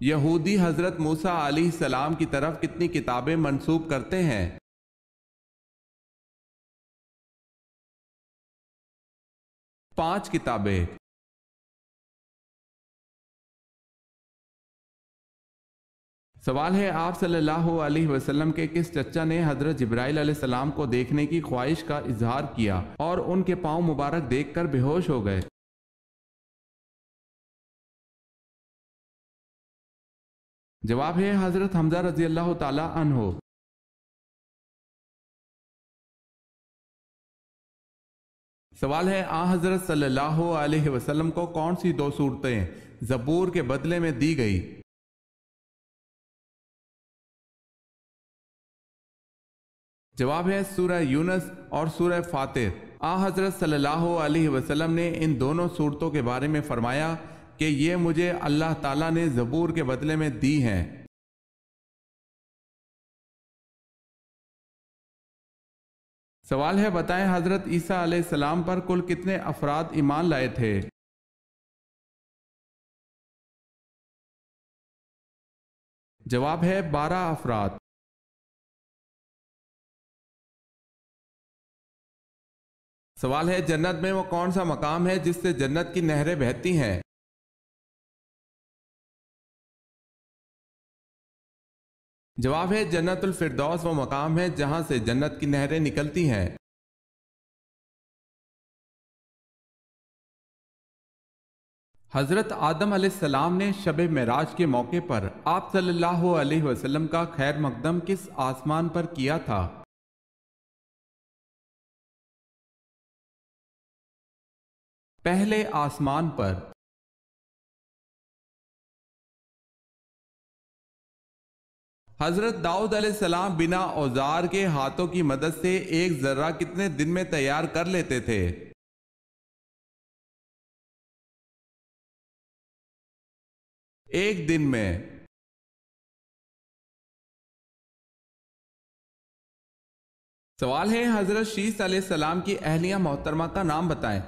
یہودی حضرت موسیٰ علیہ السلام کی طرف کتنی کتابیں منسوب کرتے ہیں؟ 5 کتابیں۔ سوال ہے، آپ صلی اللہ علیہ وسلم کے کس چچا نے حضرت جبرائیل علیہ السلام کو دیکھنے کی خواہش کا اظہار کیا اور ان کے پاؤں مبارک دیکھ کر بے ہوش ہو گئے؟ جواب ہے حضرت حمزہ رضی اللہ تعالی عنہ۔ سوال ہے، حضرت صلی اللہ علیہ وسلم کو کون سی 2 صورتیں زبور کے بدلے میں دی گئی؟ جواب ہے سورہ یونس اور سورہ فاطر۔ حضرت صلی اللہ علیہ وسلم نے ان دونوں صورتوں کے بارے میں فرمایا کہ یہ مجھے اللہ تعالیٰ نے زبور کے بدلے میں دی ہیں۔ سوال ہے، بتائیں حضرت عیسیٰ علیہ السلام پر کل کتنے افراد ایمان لائے تھے؟ جواب ہے 12 افراد۔ سوال ہے، جنت میں وہ کون سا مقام ہے جس سے جنت کی نہریں بہتی ہیں؟ جواب ہے جنت الفردوس وہ مقام ہے جہاں سے جنت کی نہریں نکلتی ہیں۔ حضرت آدم علیہ السلام نے شب معراج کے موقع پر آپ صلی اللہ علیہ وسلم کا خیر مقدم کس آسمان پر کیا تھا؟ پہلے آسمان پر۔ حضرت داؤد علیہ السلام بنا اوزار کے ہاتھوں کی مدد سے ایک ذرہ کتنے دن میں تیار کر لیتے تھے؟ ایک دن میں۔ سوال ہے، حضرت شیث علیہ السلام کی اہلیہ محترمہ کا نام بتائیں۔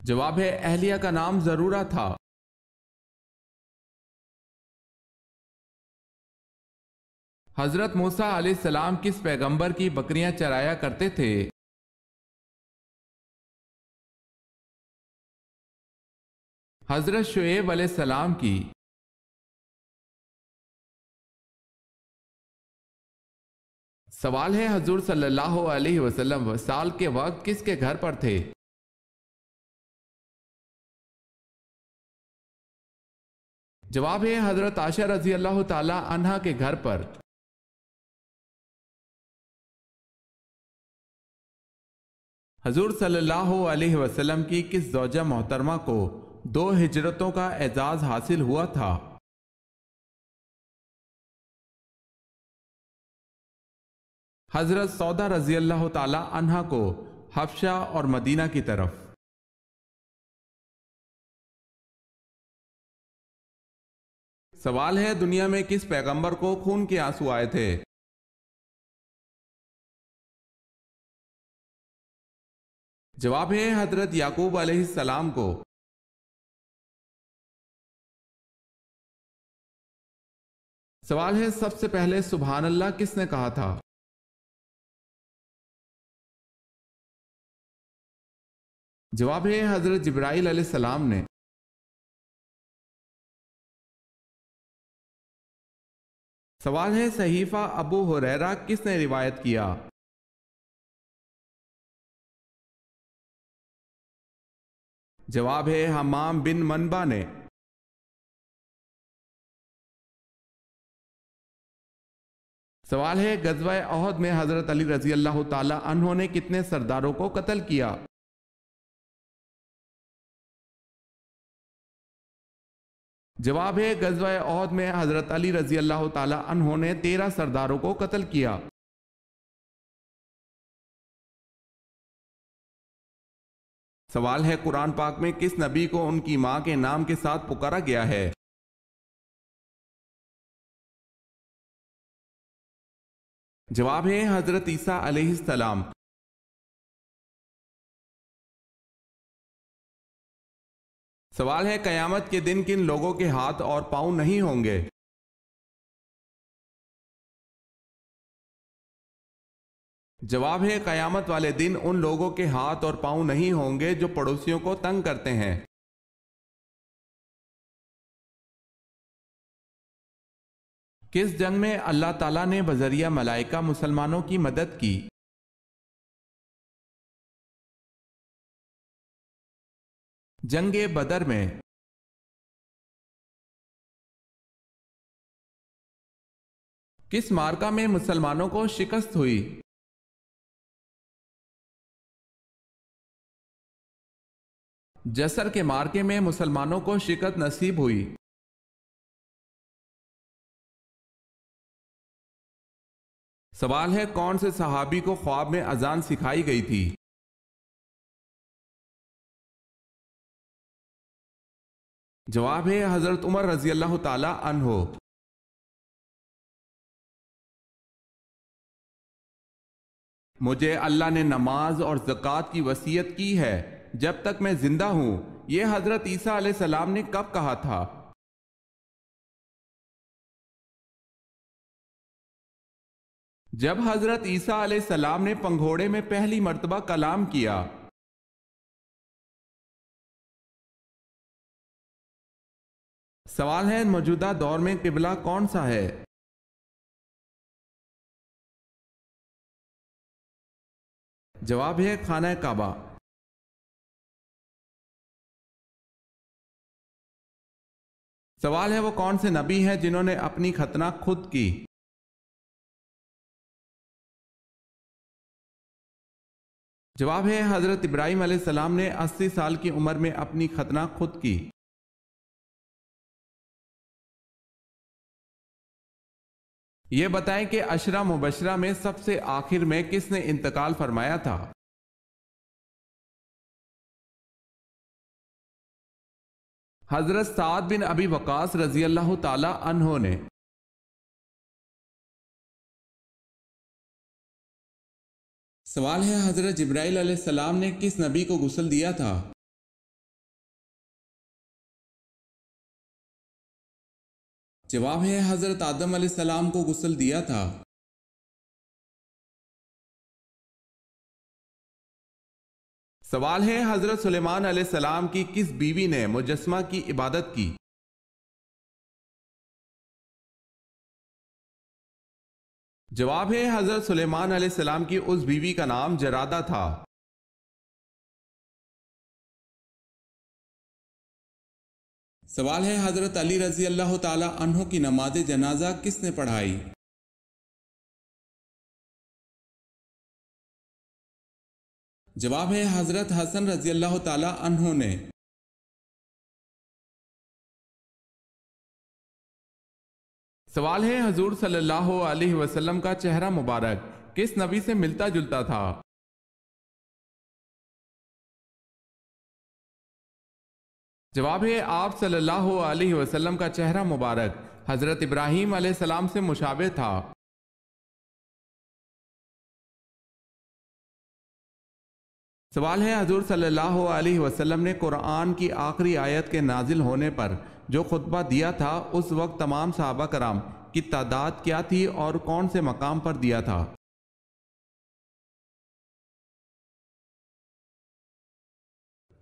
جواب ہے اہلیہ کا نام ضرورہ تھا۔ حضرت موسیٰ علیہ السلام کس پیغمبر کی بکریاں چرایا کرتے تھے؟ حضرت شعیب علیہ السلام کی۔ سوال ہے، حضور صلی اللہ علیہ وسلم وصال کے وقت کس کے گھر پر تھے؟ جواب ہے حضرت عائشہ رضی اللہ تعالی عنہا کے گھر پر۔ حضور صلی اللہ علیہ وسلم کی کس زوجہ محترمہ کو 2 ہجرتوں کا اعزاز حاصل ہوا تھا؟ حضرت سودا رضی اللہ تعالی عنہا کو حبشہ اور مدینہ کی طرف۔ سوال ہے، دنیا میں کس پیغمبر کو خون کے آنسو آئے تھے؟ جواب ہے حضرت یعقوب علیہ السلام کو۔ سوال ہے، سب سے پہلے سبحان اللہ کس نے کہا تھا؟ جواب ہے حضرت جبرائیل علیہ السلام نے۔ سوال ہے، صحیفہ ابو ہریرہ کس نے روایت کیا؟ جواب ہے حمام بن منبع نے۔ سوال ہے، غزوہ احد میں حضرت علی رضی اللہ تعالی عنہ نے کتنے سرداروں کو قتل کیا؟ جواب ہے غزوہ احد میں حضرت علی رضی اللہ تعالی عنہ نے 13 سرداروں کو قتل کیا۔ سوال ہے، قرآن پاک میں کس نبی کو ان کی ماں کے نام کے ساتھ پکارا گیا ہے؟ جواب ہے حضرت عیسیٰ علیہ السلام۔ سوال ہے قیامت کے دن کن لوگوں کے ہاتھ اور پاؤں نہیں ہوں گے؟ جواب ہے قیامت والے دن ان لوگوں کے ہاتھ اور پاؤں نہیں ہوں گے جو پڑوسیوں کو تنگ کرتے ہیں۔ کس جنگ میں اللہ تعالیٰ نے بذریعہ ملائکہ مسلمانوں کی مدد کی؟ جنگ بدر میں۔ کس معرکہ میں مسلمانوں کو شکست ہوئی؟ جسر کے معرکے میں مسلمانوں کو شکست نصیب ہوئی۔ سوال ہے کون سے صحابی کو خواب میں اذان سکھائی گئی تھی؟ جواب ہے حضرت عمر رضی اللہ تعالی عنہ۔ مجھے اللہ نے نماز اور زکوٰۃ کی وصیت کی ہے جب تک میں زندہ ہوں، یہ حضرت عیسیٰ علیہ السلام نے کب کہا تھا؟ جب حضرت عیسیٰ علیہ السلام نے پنگھوڑے میں پہلی مرتبہ کلام کیا۔ سوال ہے موجودہ دور میں قبلہ کون سا ہے؟ جواب ہے خانہ کعبہ۔ سوال ہے وہ کون سے نبی ہیں جنہوں نے اپنی ختنہ خود کی؟ جواب ہے حضرت ابراہیم علیہ السلام نے 80 سال کی عمر میں اپنی ختنہ خود کی۔ یہ بتائیں کہ عشرہ مبشرہ میں سب سے آخر میں کس نے انتقال فرمایا تھا؟ حضرت سعد بن ابی وقاص رضی اللہ تعالی عنہ نے۔ سوال ہے حضرت جبرائیل علیہ السلام نے کس نبی کو غسل دیا تھا؟ جواب ہے حضرت آدم علیہ السلام کو غسل دیا تھا۔ سوال ہے حضرت سلیمان علیہ السلام کی کس بیوی نے مجسمہ کی عبادت کی؟ جواب ہے حضرت سلیمان علیہ السلام کی اس بیوی کا نام جرادہ تھا۔ سوال ہے حضرت علی رضی اللہ تعالی عنہ کی نماز جنازہ کس نے پڑھائی؟ جواب ہے حضرت حسن رضی اللہ تعالی عنہ نے۔ سوال ہے حضور صلی اللہ علیہ وسلم کا چہرہ مبارک کس نبی سے ملتا جلتا تھا؟ جواب ہے آپ صلی اللہ علیہ وسلم کا چہرہ مبارک حضرت ابراہیم علیہ السلام سے مشابہ تھا۔ سوال ہے حضور صلی اللہ علیہ وسلم نے قرآن کی آخری آیت کے نازل ہونے پر جو خطبہ دیا تھا اس وقت تمام صحابہ کرام کی تعداد کیا تھی اور کون سے مقام پر دیا تھا؟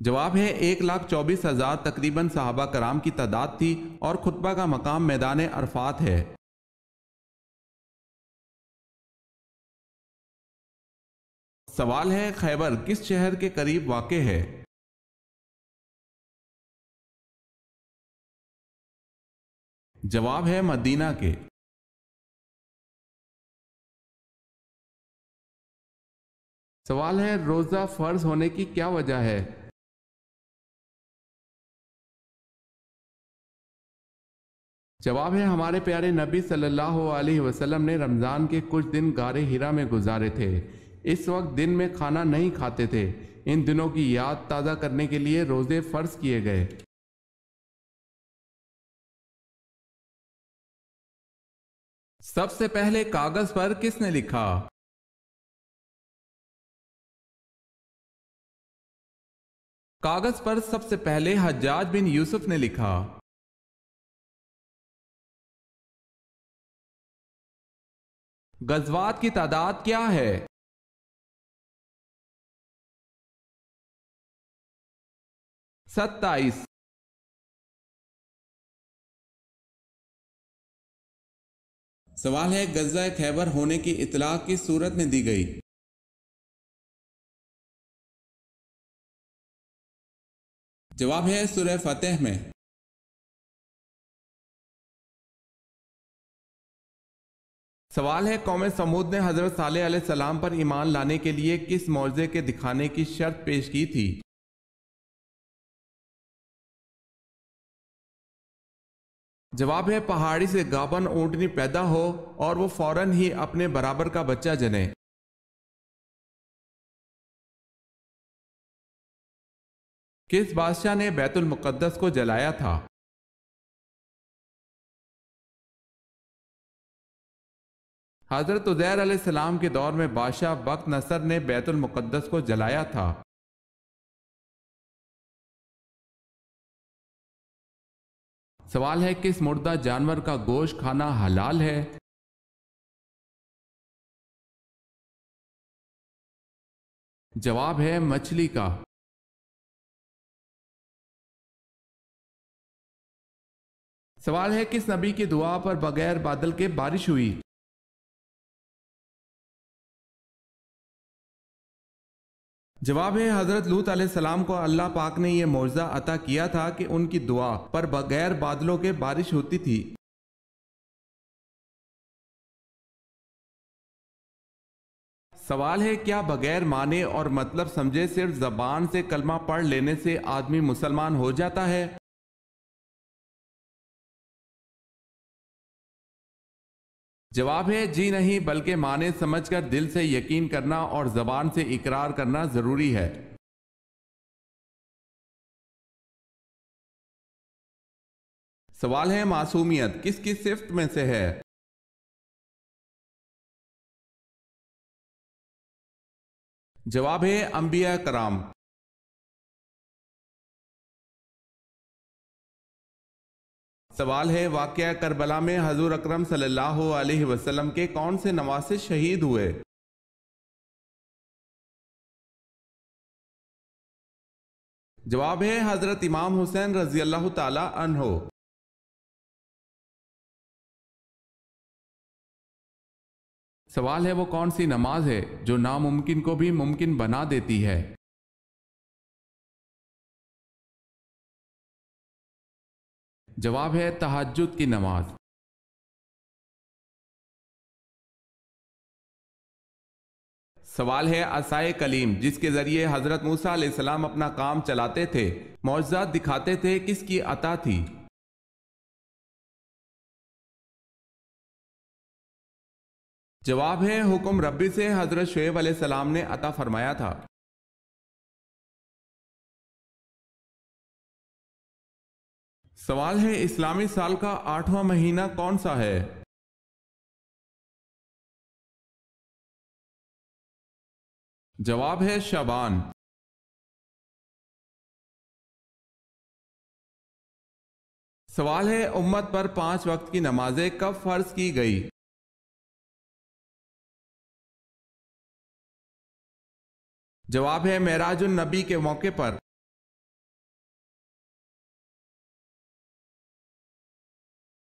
جواب ہے 1,24,000 تقریباً صحابہ کرام کی تعداد تھی اور خطبہ کا مقام میدان عرفات ہے۔ سوال ہے خیبر کس شہر کے قریب واقع ہے؟ جواب ہے مدینہ کے۔ سوال ہے روزہ فرض ہونے کی کیا وجہ ہے؟ جواب ہے ہمارے پیارے نبی صلی اللہ علیہ وسلم نے رمضان کے کچھ دن غار حرا میں گزارے تھے۔ اس وقت دن میں کھانا نہیں کھاتے تھے۔ ان دنوں کی یاد تازہ کرنے کے لیے روزے فرض کیے گئے۔ سب سے پہلے کاغذ پر کس نے لکھا؟ کاغذ پر سب سے پہلے حجاج بن یوسف نے لکھا۔ غزوات کی تعداد کیا ہے؟ 27۔ سوال ہے غزوہ خیبر ہونے کی اطلاع کس صورت میں دی گئی؟ جواب ہے سورہ فتح میں۔ سوال ہے قوم سمود نے حضرت صالح علیہ السلام پر ایمان لانے کے لیے کس معجزے کے دکھانے کی شرط پیش کی تھی؟ جواب ہے پہاڑی سے گابن اونٹنی پیدا ہو اور وہ فوراً ہی اپنے برابر کا بچہ جنے۔ کس بادشاہ نے بیت المقدس کو جلایا تھا؟ حضرت عزیر علیہ السلام کے دور میں بادشاہ بخت نصر نے بیت المقدس کو جلایا تھا۔ سوال ہے کس مردہ جانور کا گوشت کھانا حلال ہے؟ جواب ہے مچھلی کا۔ سوال ہے کس نبی کی دعا پر بغیر بادل کے بارش ہوئی؟ جواب ہے حضرت لوط علیہ السلام کو اللہ پاک نے یہ معجزہ عطا کیا تھا کہ ان کی دعا پر بغیر بادلوں کے بارش ہوتی تھی۔ سوال ہے کیا بغیر معنی اور مطلب سمجھے صرف زبان سے کلمہ پڑھ لینے سے آدمی مسلمان ہو جاتا ہے؟ جواب ہے جی نہیں، بلکہ معنی سمجھ کر دل سے یقین کرنا اور زبان سے اقرار کرنا ضروری ہے۔ سوال ہے معصومیت کس کی صفت میں سے ہے؟ جواب ہے انبیاء کرام۔ سوال ہے واقعہ کربلا میں حضور اکرم صلی اللہ علیہ وسلم کے کون سے نواسے شہید ہوئے؟ جواب ہے حضرت امام حسین رضی اللہ تعالی عنہ۔ سوال ہے وہ کون سی نماز ہے جو ناممکن کو بھی ممکن بنا دیتی ہے؟ جواب ہے تہجد کی نماز۔ سوال ہے عصائے کلیم جس کے ذریعے حضرت موسیٰ علیہ السلام اپنا کام چلاتے تھے، معجزات دکھاتے تھے، کس کی عطا تھی؟ جواب ہے حکم ربی سے حضرت شعیب علیہ السلام نے عطا فرمایا تھا۔ سوال ہے اسلامی سال کا 8واں مہینہ کون سا ہے؟ جواب ہے شعبان۔ سوال ہے امت پر 5 وقت کی نمازیں کب فرض کی گئی؟ جواب ہے معراج النبی کے موقع پر۔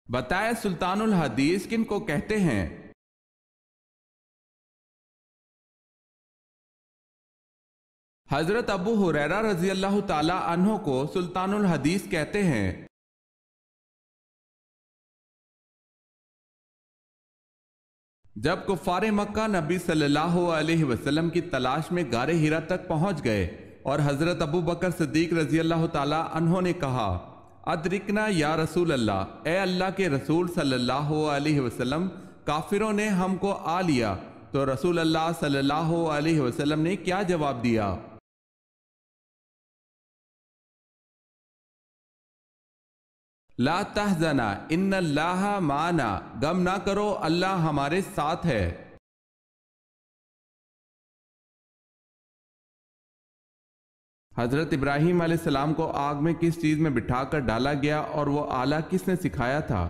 بتائے سلطان الحدیث کن کو کہتے ہیں؟ حضرت ابو ہریرہ رضی اللہ تعالی عنہ کو سلطان الحدیث کہتے ہیں۔ جب کفار مکہ نبی صلی اللہ علیہ وسلم کی تلاش میں غار ہرا تک پہنچ گئے اور حضرت ابو بکر صدیق رضی اللہ تعالی عنہ نے کہا ادرکنا یا رسول اللہ، اے اللہ کے رسول صلی اللہ علیہ وسلم، کافروں نے ہم کو آ لیا، تو رسول اللہ صلی اللہ علیہ وسلم نے کیا جواب دیا؟ لا تحزنا ان اللہ معنا، غم نہ کرو اللہ ہمارے ساتھ ہے۔ حضرت ابراہیم علیہ السلام کو آگ میں کس چیز میں بٹھا کر ڈالا گیا اور وہ آلہ کس نے سکھایا تھا؟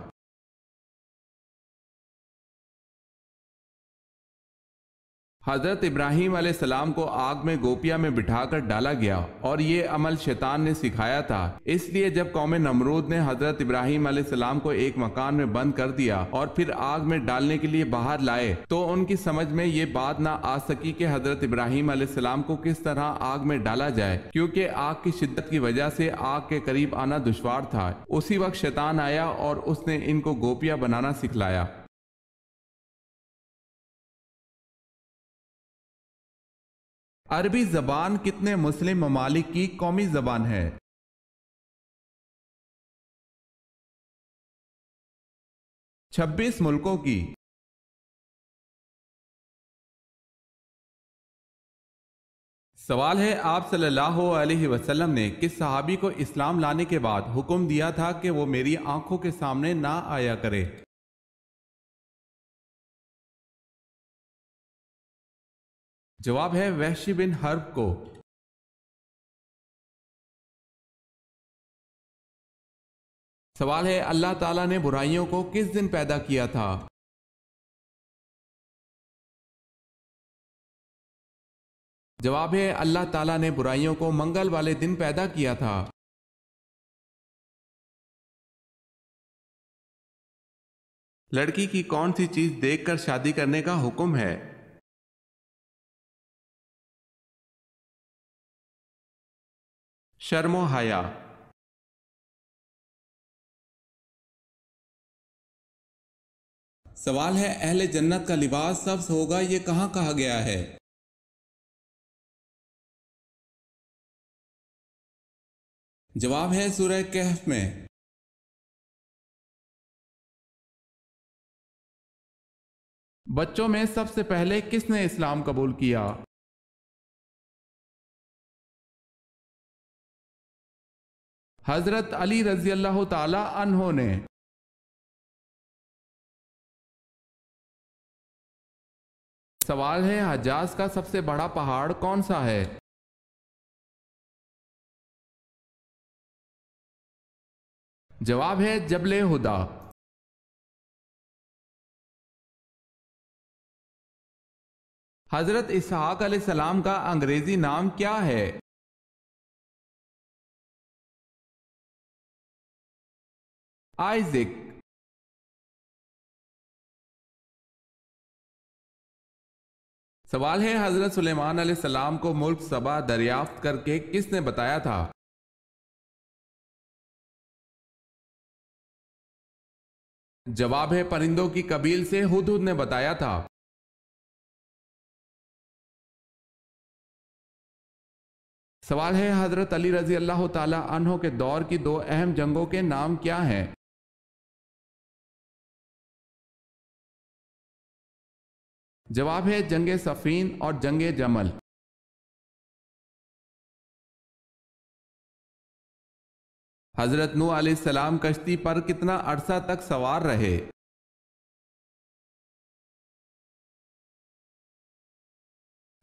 حضرت ابراہیم علیہ السلام کو آگ میں گوپیا میں بٹھا کر ڈالا گیا اور یہ عمل شیطان نے سکھایا تھا۔ اس لیے جب قوم نمرود نے حضرت ابراہیم علیہ السلام کو ایک مکان میں بند کر دیا اور پھر آگ میں ڈالنے کے لیے باہر لائے تو ان کی سمجھ میں یہ بات نہ آ سکی کہ حضرت ابراہیم علیہ السلام کو کس طرح آگ میں ڈالا جائے، کیونکہ آگ کی شدت کی وجہ سے آگ کے قریب آنا دشوار تھا۔ اسی وقت شیطان آیا اور اس نے ان کو گوپیا بنانا سکھلایا۔ عربی زبان کتنے مسلم ممالک کی قومی زبان ہے؟ 26 ملکوں کی۔ سوال ہے، آپ صلی اللہ علیہ وسلم نے کس صحابی کو اسلام لانے کے بعد حکم دیا تھا کہ وہ میری آنکھوں کے سامنے نہ آیا کرے؟ جواب ہے وحشی بن حرب کو۔ سوال ہے، اللہ تعالیٰ نے برائیوں کو کس دن پیدا کیا تھا؟ جواب ہے اللہ تعالیٰ نے برائیوں کو منگل والے دن پیدا کیا تھا۔ لڑکی کی کون سی چیز دیکھ کر شادی کرنے کا حکم ہے؟ شرم و حیا۔ سوال ہے، اہل جنت کا لباس سبز ہوگا، یہ کہاں کہا گیا ہے؟ جواب ہے سورہ کہف میں۔ بچوں میں سب سے پہلے کس نے اسلام قبول کیا؟ حضرت علی رضی اللہ تعالی عنہ نے۔ سوال ہے، حجاز کا سب سے بڑا پہاڑ کون سا ہے؟ جواب ہے جبل ہدا۔ حضرت اسحاق علیہ السلام کا انگریزی نام کیا ہے؟ آئزک۔ سوال ہے، حضرت سلیمان علیہ السلام کو ملک سبا دریافت کر کے کس نے بتایا تھا؟ جواب ہے پرندوں کی قبیل سے ہدہد نے بتایا تھا۔ سوال ہے، حضرت علی رضی اللہ تعالی عنہ کے دور کی دو اہم جنگوں کے نام کیا ہیں؟ جواب ہے جنگ صفین اور جنگ جمل۔ حضرت نوح علیہ السلام کشتی پر کتنا عرصہ تک سوار رہے؟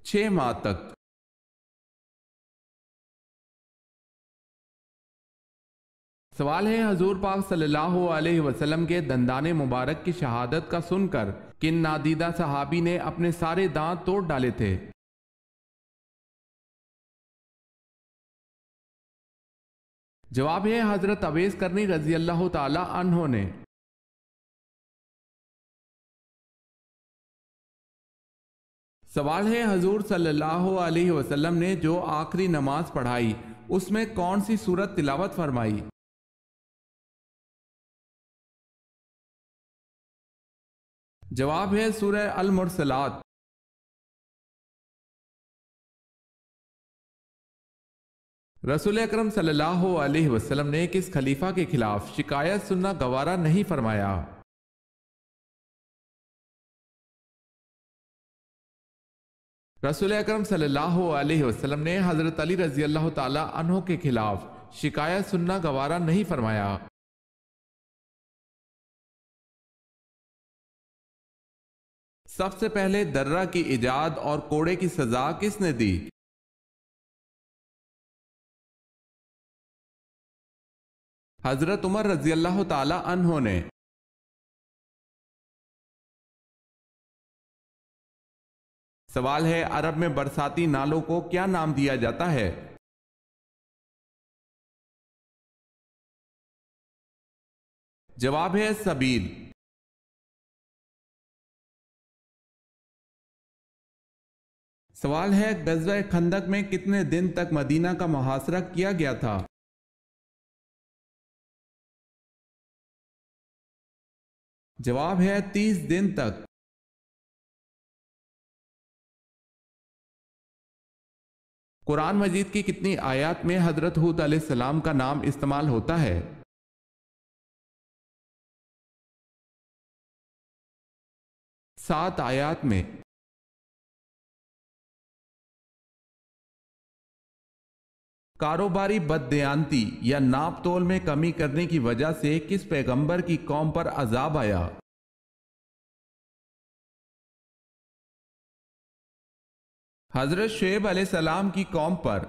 6 ماہ تک۔ سوال ہے، حضور پاک صلی اللہ علیہ وسلم کے دندان مبارک کی شہادت کا سن کر کن نادیدہ صحابی نے اپنے سارے دانت توڑ ڈالے تھے؟ جواب ہے حضرت اویس کرنی رضی اللہ تعالی عنہ نے۔ سوال ہے، حضور صلی اللہ علیہ وسلم نے جو آخری نماز پڑھائی اس میں کون سی سورت تلاوت فرمائی؟ جواب ہے سورہ المرسلات۔ رسول اکرم صلی اللہ علیہ وسلم نے کس خلیفہ کے خلاف شکایت سننا گوارا نہیں فرمایا؟ رسول اکرم صلی اللہ علیہ وسلم نے حضرت علی رضی اللہ تعالی عنہ کے خلاف شکایت سننا گوارا نہیں فرمایا۔ سب سے پہلے درہ کی ایجاد اور کوڑے کی سزا کس نے دی؟ حضرت عمر رضی اللہ تعالی عنہ نے سوال ہے عرب میں برساتی نالوں کو کیا نام دیا جاتا ہے؟ جواب ہے سبیل۔ سوال ہے غزوہ خندق میں کتنے دن تک مدینہ کا محاصرہ کیا گیا تھا؟ جواب ہے 30 دن تک۔ قرآن مجید کی کتنی آیات میں حضرت ہود علیہ السلام کا نام استعمال ہوتا ہے؟ 7 آیات میں۔ کاروباری بددیانتی یا ناپ تول میں کمی کرنے کی وجہ سے کس پیغمبر کی قوم پر عذاب آیا؟ حضرت شعیب علیہ السلام کی قوم پر۔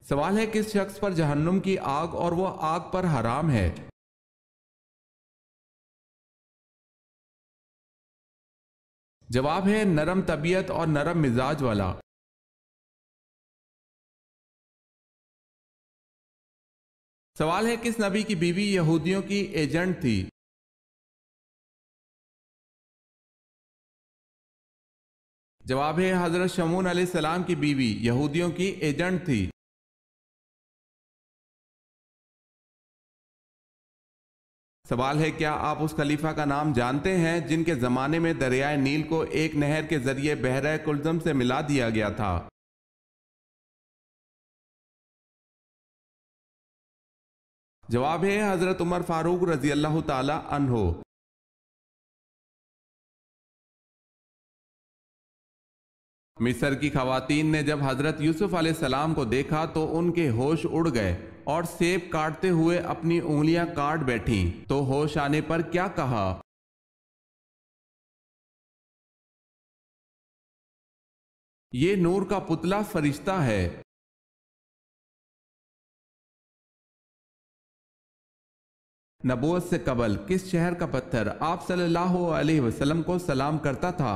سوال ہے کس شخص پر جہنم کی آگ اور وہ آگ پر حرام ہے؟ جواب ہے نرم طبیعت اور نرم مزاج والا۔ سوال ہے کس نبی کی بیوی یہودیوں کی ایجنٹ تھی؟ جواب ہے حضرت شمعون علیہ السلام کی بیوی یہودیوں کی ایجنٹ تھی۔ سوال ہے کیا آپ اس خلیفہ کا نام جانتے ہیں جن کے زمانے میں دریائے نیل کو ایک نہر کے ذریعے بحیرہ کلزم سے ملا دیا گیا تھا؟ جواب ہے حضرت عمر فاروق رضی اللہ تعالی عنہ۔ مصر کی خواتین نے جب حضرت یوسف علیہ السلام کو دیکھا تو ان کے ہوش اڑ گئے اور سیب کاٹتے ہوئے اپنی انگلیاں کاٹ بیٹھیں تو ہوش آنے پر کیا کہا؟ یہ نور کا پتلا فرشتہ ہے۔ نبوت سے قبل کس شہر کا پتھر آپ صلی اللہ علیہ وسلم کو سلام کرتا تھا؟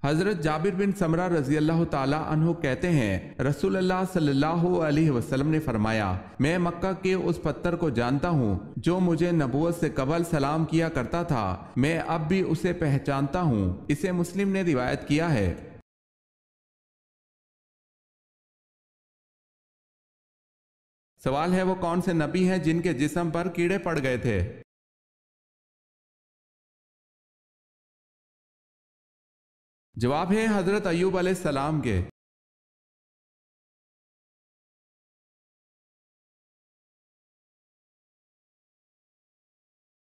حضرت جابر بن سمرہ رضی اللہ تعالی عنہ کہتے ہیں رسول اللہ صلی اللہ علیہ وسلم نے فرمایا میں مکہ کے اس پتھر کو جانتا ہوں جو مجھے نبوت سے قبل سلام کیا کرتا تھا، میں اب بھی اسے پہچانتا ہوں۔ اسے مسلم نے روایت کیا ہے۔ سوال ہے وہ کون سے نبی ہیں جن کے جسم پر کیڑے پڑ گئے تھے؟ جواب ہے حضرت ایوب علیہ السلام کے۔